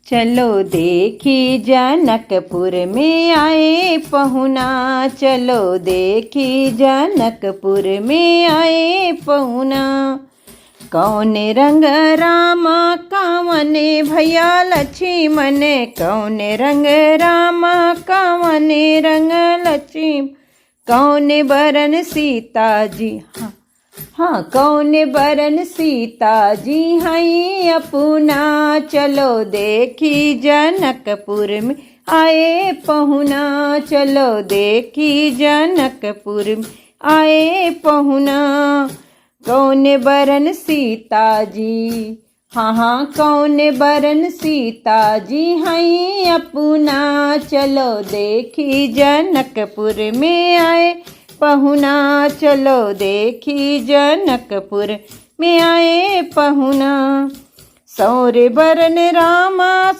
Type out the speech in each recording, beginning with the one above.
चलो देखी जनकपुर में आए पहुना, चलो देखी जनकपुर में आए पहुना। कौन रंग रामा कावने भैया लक्ष्मण, कौन रंग रामा कावने रंग लक्ष्मण। कौन बरन सीता जी, हाँ कौन बरन सीता जी हई अपना। चलो देखी जनकपुर में आए पहुना, चलो देखी जनकपुर में आए पहुना। कौन बरन सीता जी, हाँ कौन बरन सीता जी हई अपना। चलो देखी जनकपुर में आए पहुना, चलो देखी जनकपुर में आए पहुना। सौर बरन रामा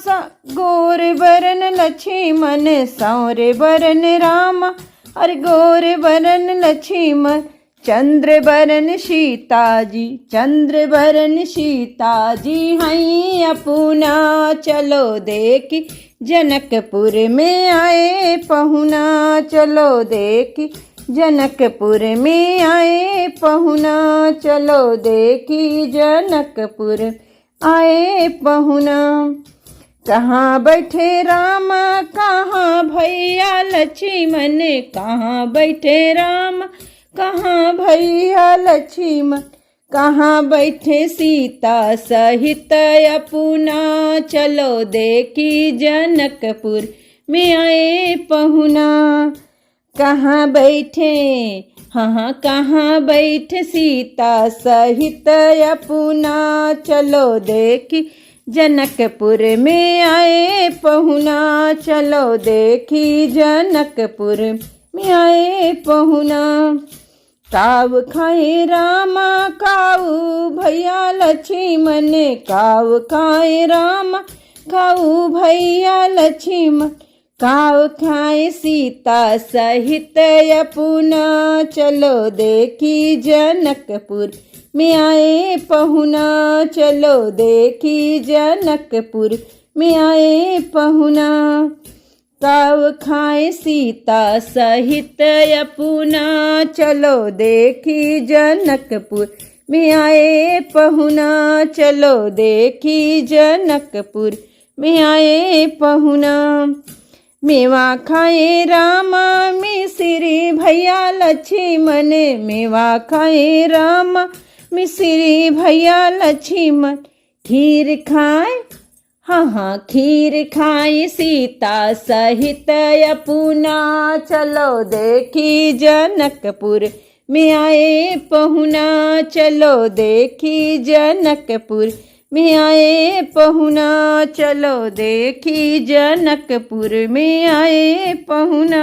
गोर बरन लक्ष्मण, सौर बरन रामा और गोर बरन लक्ष्मण। चंद्र बरन सीता जी, चंद्र बरन सीता जी हई अपना। चलो देखी जनकपुर में आए पहुना, चलो देखी जनकपुर में आए पहुना। चलो देखी जनकपुर आए पहुना। कहाँ बैठे रामा कहाँ भैया लक्ष्मण, कहाँ बैठे रामा कहाँ भैया लक्ष्मण। कहाँ बैठे सीता सहित अपना। चलो देखी जनकपुर में आए पहुना। कहाँ बैठे, हाँ कहाँ बैठे सीता सहित अपना। चलो देखी जनकपुर में आए पहुना, चलो देखी जनकपुर में आए पहुना। काव खाए रामा काऊ भैया लक्ष्मण, काव खाए रामा काऊ भैया लक्ष्मण। काव खाए सीता सहित अपना। चलो देखी जनकपुर में आए पहुना, चलो देखी जनकपुर में आए पहुना। काव खाए सीता सहित अपना। चलो देखी जनकपुर में आए पहुना, चलो देखी जनकपुर में आए पहुना। मेवा खाए रामा मिश्री भैया लक्ष्मण, मेवा खाए रामा मिश्री भैया लक्ष्मण। खीर खाए, हाँ खीर खाए सीता सहित अपना। चलो देखी जनकपुर में आए पहुना, चलो देखी जनकपुर में आए पहुना। चलो देखी जनकपुर में आए पहुना।